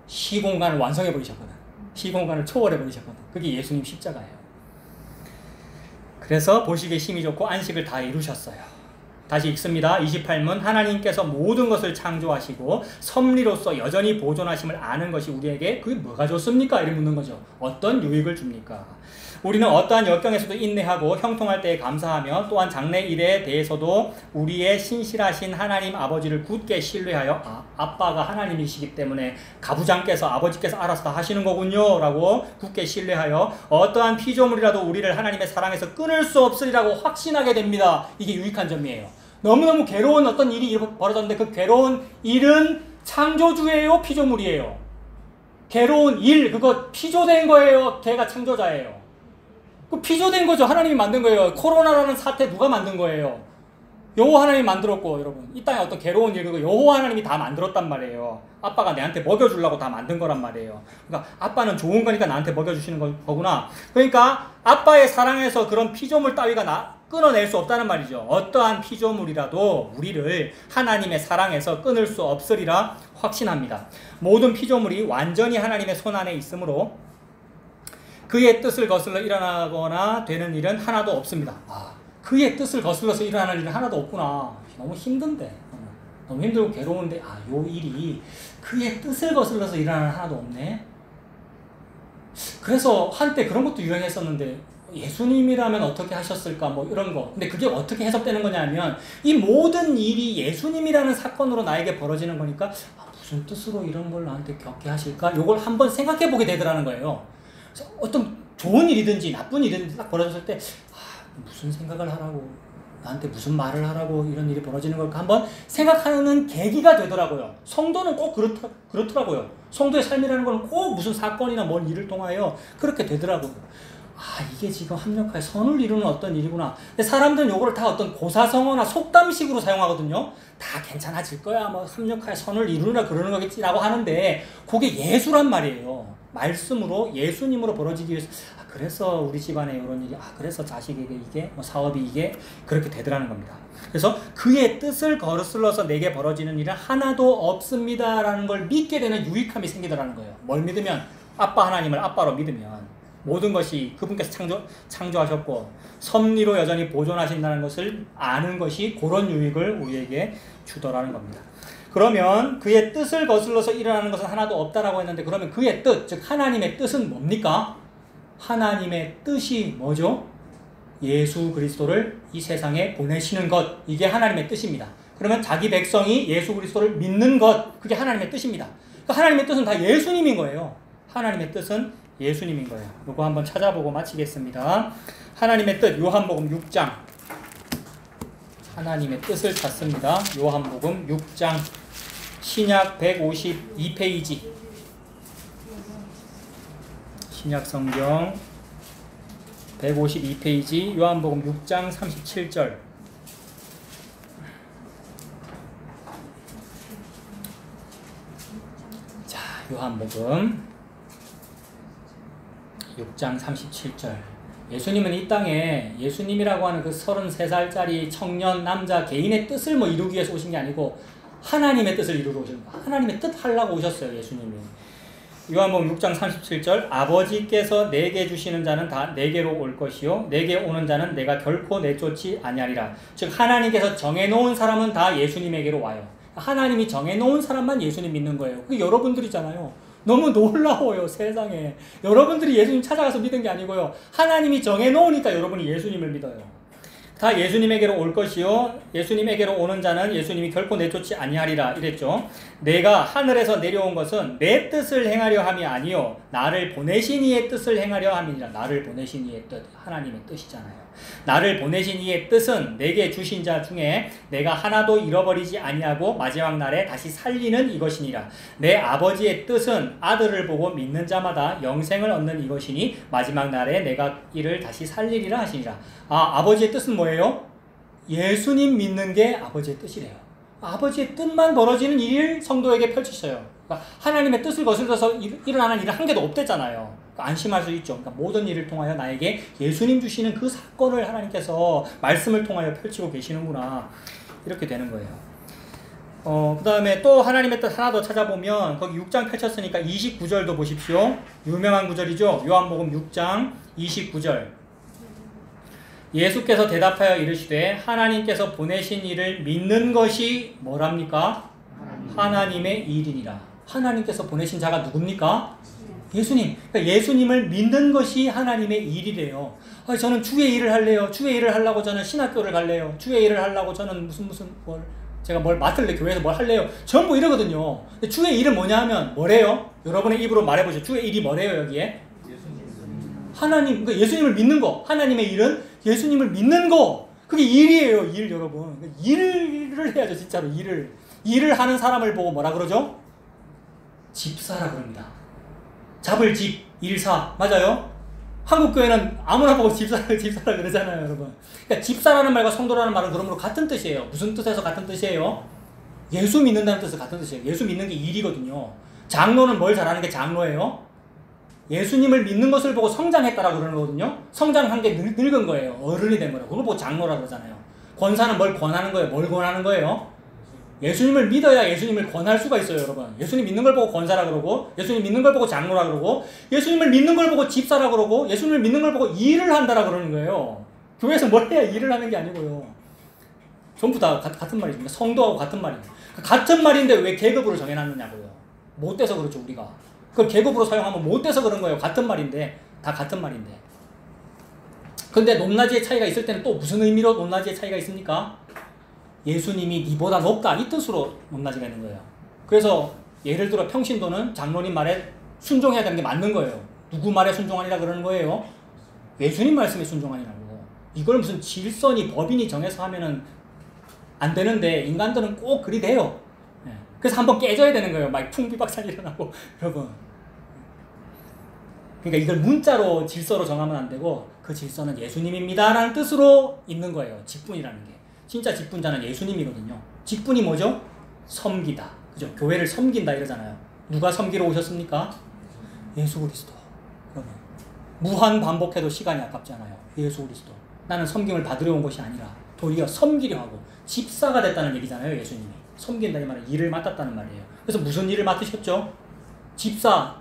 시공간을 완성해버리셨거든. 시공간을 초월해버리셨거든. 그게 예수님 십자가예요. 그래서 보시기에 힘이 좋고 안식을 다 이루셨어요. 다시 읽습니다. 28문 하나님께서 모든 것을 창조하시고 섭리로서 여전히 보존하심을 아는 것이 우리에게 그게 뭐가 좋습니까? 이렇게 묻는 거죠. 어떤 유익을 줍니까? 우리는 어떠한 역경에서도 인내하고 형통할 때에 감사하며 또한 장래일에 대해서도 우리의 신실하신 하나님 아버지를 굳게 신뢰하여 아빠가 하나님이시기 때문에 가부장께서 아버지께서 알아서 다 하시는 거군요 라고 굳게 신뢰하여 어떠한 피조물이라도 우리를 하나님의 사랑에서 끊을 수 없으리라고 확신하게 됩니다. 이게 유익한 점이에요. 너무너무 괴로운 어떤 일이 벌어졌는데 그 괴로운 일은 창조주예요? 피조물이에요? 괴로운 일, 그거 피조된 거예요? 걔가 창조자예요? 그 피조된 거죠. 하나님이 만든 거예요. 코로나라는 사태 누가 만든 거예요? 여호와 하나님이 만들었고, 여러분 이 땅에 어떤 괴로운 일, 그거 여호와 하나님이 다 만들었단 말이에요. 아빠가 내한테 먹여주려고 다 만든 거란 말이에요. 그러니까 아빠는 좋은 거니까 나한테 먹여주시는 거구나. 그러니까 아빠의 사랑에서 그런 피조물 따위가 끊어낼 수 없다는 말이죠. 어떠한 피조물이라도 우리를 하나님의 사랑에서 끊을 수 없으리라 확신합니다. 모든 피조물이 완전히 하나님의 손안에 있으므로 그의 뜻을 거슬러 일어나거나 되는 일은 하나도 없습니다. 그의 뜻을 거슬러서 일어나는 일은 하나도 없구나. 너무 힘든데, 너무 힘들고 괴로운데 요 일이 그의 뜻을 거슬러서 일어나는 하나도 없네. 그래서 한때 그런 것도 유행했었는데 예수님이라면 어떻게 하셨을까 뭐 이런 거. 근데 그게 어떻게 해석되는 거냐면 이 모든 일이 예수님이라는 사건으로 나에게 벌어지는 거니까 무슨 뜻으로 이런 걸 나한테 겪게 하실까? 요걸 한번 생각해 보게 되더라는 거예요. 어떤 좋은 일이든지 나쁜 일이든지 딱 벌어졌을 때 무슨 생각을 하라고, 나한테 무슨 말을 하라고 이런 일이 벌어지는 걸까 한번 생각하는 계기가 되더라고요. 성도는 꼭 그렇더라고요. 성도의 삶이라는 건 꼭 무슨 사건이나 뭔 일을 통하여 그렇게 되더라고요. 이게 지금 합력하여 선을 이루는 어떤 일이구나. 근데 사람들은 요거를 다 어떤 고사성어나 속담식으로 사용하거든요. 다 괜찮아질 거야, 뭐 합력하여 선을 이루느라 그러는 거겠지라고 하는데 그게 예수란 말이에요. 말씀으로 예수님으로 벌어지기 위해서 그래서 우리 집안에 이런 일이 그래서 자식에게 이게 뭐 사업이 이게 그렇게 되더라는 겁니다. 그래서 그의 뜻을 거슬러서 내게 벌어지는 일은 하나도 없습니다라는 걸 믿게 되는 유익함이 생기더라는 거예요. 뭘 믿으면? 아빠 하나님을 아빠로 믿으면 모든 것이 그분께서 창조하셨고 섭리로 여전히 보존하신다는 것을 아는 것이 그런 유익을 우리에게 주더라는 겁니다. 그러면 그의 뜻을 거슬러서 일어나는 것은 하나도 없다라고 했는데 그러면 그의 뜻, 즉 하나님의 뜻은 뭡니까? 하나님의 뜻이 뭐죠? 예수 그리스도를 이 세상에 보내시는 것, 이게 하나님의 뜻입니다. 그러면 자기 백성이 예수 그리스도를 믿는 것, 그게 하나님의 뜻입니다. 그러니까 하나님의 뜻은 다 예수님인 거예요. 하나님의 뜻은 예수님인 거예요. 이거 한번 찾아보고 마치겠습니다. 하나님의 뜻, 요한복음 6장. 하나님의 뜻을 찾습니다. 요한복음 6장, 신약 152페이지. 신약 성경 152페이지, 요한복음 6장 37절. 자, 요한복음 6장 37절. 예수님은 이 땅에 예수님이라고 하는 그 33살짜리 청년 남자 개인의 뜻을 뭐 이루기 위해서 오신 게 아니고 하나님의 뜻을 이루러 오신 거예요. 하나님의 뜻 하려고 오셨어요, 예수님이. 요한복음 6장 37절. 아버지께서 내게 주시는 자는 다 내게로 올 것이요 내게 오는 자는 내가 결코 내쫓지 아니하리라. 즉 하나님께서 정해놓은 사람은 다 예수님에게로 와요. 하나님이 정해놓은 사람만 예수님 믿는 거예요. 그게 여러분들이잖아요. 너무 놀라워요, 세상에. 여러분들이 예수님 찾아가서 믿은 게 아니고요. 하나님이 정해놓으니까 여러분이 예수님을 믿어요. 다 예수님에게로 올 것이요 예수님에게로 오는 자는 예수님이 결코 내쫓지 아니하리라 이랬죠. 내가 하늘에서 내려온 것은 내 뜻을 행하려 함이 아니요 나를 보내신 이의 뜻을 행하려 함이니라. 나를 보내신 이의 뜻, 하나님의 뜻이잖아요. 나를 보내신 이의 뜻은 내게 주신 자 중에 내가 하나도 잃어버리지 아니하고 마지막 날에 다시 살리는 이것이니라. 내 아버지의 뜻은 아들을 보고 믿는 자마다 영생을 얻는 이것이니 마지막 날에 내가 이를 다시 살리리라 하시니라. 아버지의 뜻은 뭐예요? 예수님 믿는 게 아버지의 뜻이래요. 아버지의 뜻만 벌어지는 일을 성도에게 펼치셔요. 그러니까 하나님의 뜻을 거슬러서 일어나는 일은 한 개도 없댔잖아요. 그러니까 안심할 수 있죠. 그러니까 모든 일을 통하여 나에게 예수님 주시는 그 사건을 하나님께서 말씀을 통하여 펼치고 계시는구나. 이렇게 되는 거예요. 그 다음에 또 하나님의 뜻 하나 더 찾아보면 거기 6장 펼쳤으니까 29절도 보십시오. 유명한 구절이죠. 요한복음 6장 29절. 예수께서 대답하여 이르시되 하나님께서 보내신 이를 믿는 것이 뭐랍니까? 하나님의 일이니라. 하나님께서 보내신 자가 누굽니까? 예수님. 그러니까 예수님을 믿는 것이 하나님의 일이래요. 저는 주의 일을 할래요. 주의 일을 하려고 저는 신학교를 갈래요. 주의 일을 하려고 저는 제가 뭘 맡을래, 교회에서 뭘 할래요. 전부 이러거든요. 근데 주의 일은 뭐냐 하면 뭐래요? 여러분의 입으로 말해보죠. 주의 일이 뭐래요 여기에? 하나님, 그러니까 예수님을 믿는 거. 하나님의 일은 예수님을 믿는 거. 그게 일이에요, 일 여러분. 그러니까 일을 해야죠, 진짜로 일을. 일을 하는 사람을 보고 뭐라 그러죠? 집사라 그럽니다. 잡을 집, 일사. 맞아요? 한국 교회는 아무나 보고 집사라 그러잖아요, 여러분. 그러니까 집사라는 말과 성도라는 말은 그러므로 같은 뜻이에요. 무슨 뜻에서 같은 뜻이에요? 예수 믿는다는 뜻에서 같은 뜻이에요. 예수 믿는 게 일이거든요. 장로는 뭘 잘하는 게 장로예요? 예수님을 믿는 것을 보고 성장했다라고 그러는 거거든요. 성장한 게 늙은 거예요. 어른이 된 거라고. 그걸 보고 장로라고 그러잖아요. 권사는 뭘 권하는 거예요? 뭘 권하는 거예요? 예수님을 믿어야 예수님을 권할 수가 있어요, 여러분. 예수님 믿는 걸 보고 권사라 그러고, 예수님 믿는 걸 보고 장로라 그러고, 예수님을 믿는 걸 보고 집사라 그러고, 예수님을 믿는 걸 보고 일을 한다라 그러는 거예요. 교회에서 뭘 해야 일을 하는 게 아니고요. 전부 다 같은 말입니다. 성도하고 같은 말입니다. 같은 말인데 왜 계급으로 정해놨느냐고요. 못 돼서 그렇죠, 우리가. 그걸 계급으로 사용하면 못 돼서 그런 거예요. 같은 말인데, 다 같은 말인데. 근데 높낮이의 차이가 있을 때는 또 무슨 의미로 높낮이의 차이가 있습니까? 예수님이 니보다 높다, 이 뜻으로 높낮이가 있는 거예요. 그래서 예를 들어 평신도는 장로님 말에 순종해야 되는 게 맞는 거예요. 누구 말에 순종하니라 그러는 거예요? 예수님 말씀에 순종하니라고. 이걸 무슨 질서니 법인이 정해서 하면은 안 되는데 인간들은 꼭 그리 돼요. 그래서 한번 깨져야 되는 거예요. 막 풍비박산 일어나고 여러분. 그러니까 이걸 문자로 질서로 정하면 안 되고 그 질서는 예수님입니다 라는 뜻으로 있는 거예요. 직분이라는 게. 진짜 직분자는 예수님이거든요. 직분이 뭐죠? 섬기다. 그죠? 교회를 섬긴다 이러잖아요. 누가 섬기러 오셨습니까? 예수 그리스도. 여러분. 무한 반복해도 시간이 아깝지 않아요. 예수 그리스도. 나는 섬김을 받으러 온 것이 아니라 도리어 섬기려 하고 집사가 됐다는 얘기잖아요. 예수님이. 섬긴다 이 말은 일을 맡았다는 말이에요. 그래서 무슨 일을 맡으셨죠? 집사,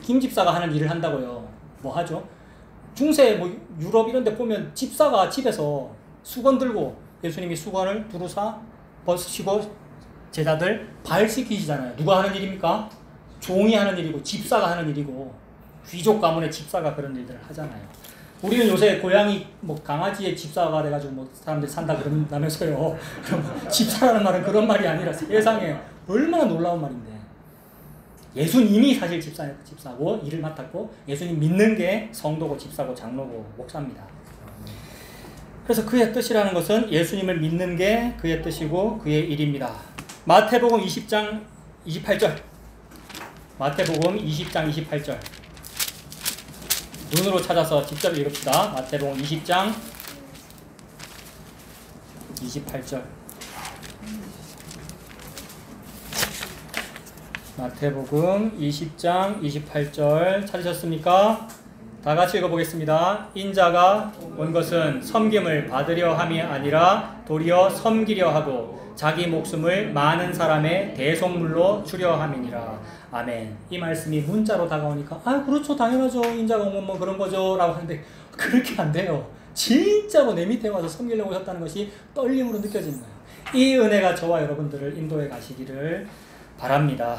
김 집사가 하는 일을 한다고요. 뭐 하죠? 중세 유럽 이런 데 보면 집사가 집에서 수건 들고 예수님이 수건을 두루사 벗으시고 제자들 발 씻기시잖아요. 누가 하는 일입니까? 종이 하는 일이고 집사가 하는 일이고 귀족 가문의 집사가 그런 일들을 하잖아요. 우리는 요새 고양이 강아지의 집사가 돼가지고 사람들이 산다 그런다면서요. 그럼 집사라는 말은 그런 말이 아니라 세상에 얼마나 놀라운 말인데. 예수님이 사실 집사고 일을 맡았고 예수님 믿는 게 성도고 집사고 장로고 목사입니다. 그래서 그의 뜻이라는 것은 예수님을 믿는 게 그의 뜻이고 그의 일입니다. 마태복음 20장 28절. 마태복음 20장 28절. 눈으로 찾아서 직접 읽읍시다. 마태복음 20장 28절. 마태복음 20장 28절 찾으셨습니까? 다 같이 읽어보겠습니다. 인자가 온 것은 섬김을 받으려 함이 아니라 도리어 섬기려 하고 자기 목숨을 많은 사람의 대속물로 주려 함이니라. 아멘. 이 말씀이 문자로 다가오니까 그렇죠, 당연하죠, 인자가 오면 뭐 그런 거죠 라고 하는데 그렇게 안 돼요. 진짜로 내 밑에 와서 섬기려고 하셨다는 것이 떨림으로 느껴지는 거예요. 이 은혜가 저와 여러분들을 인도해 가시기를 바랍니다.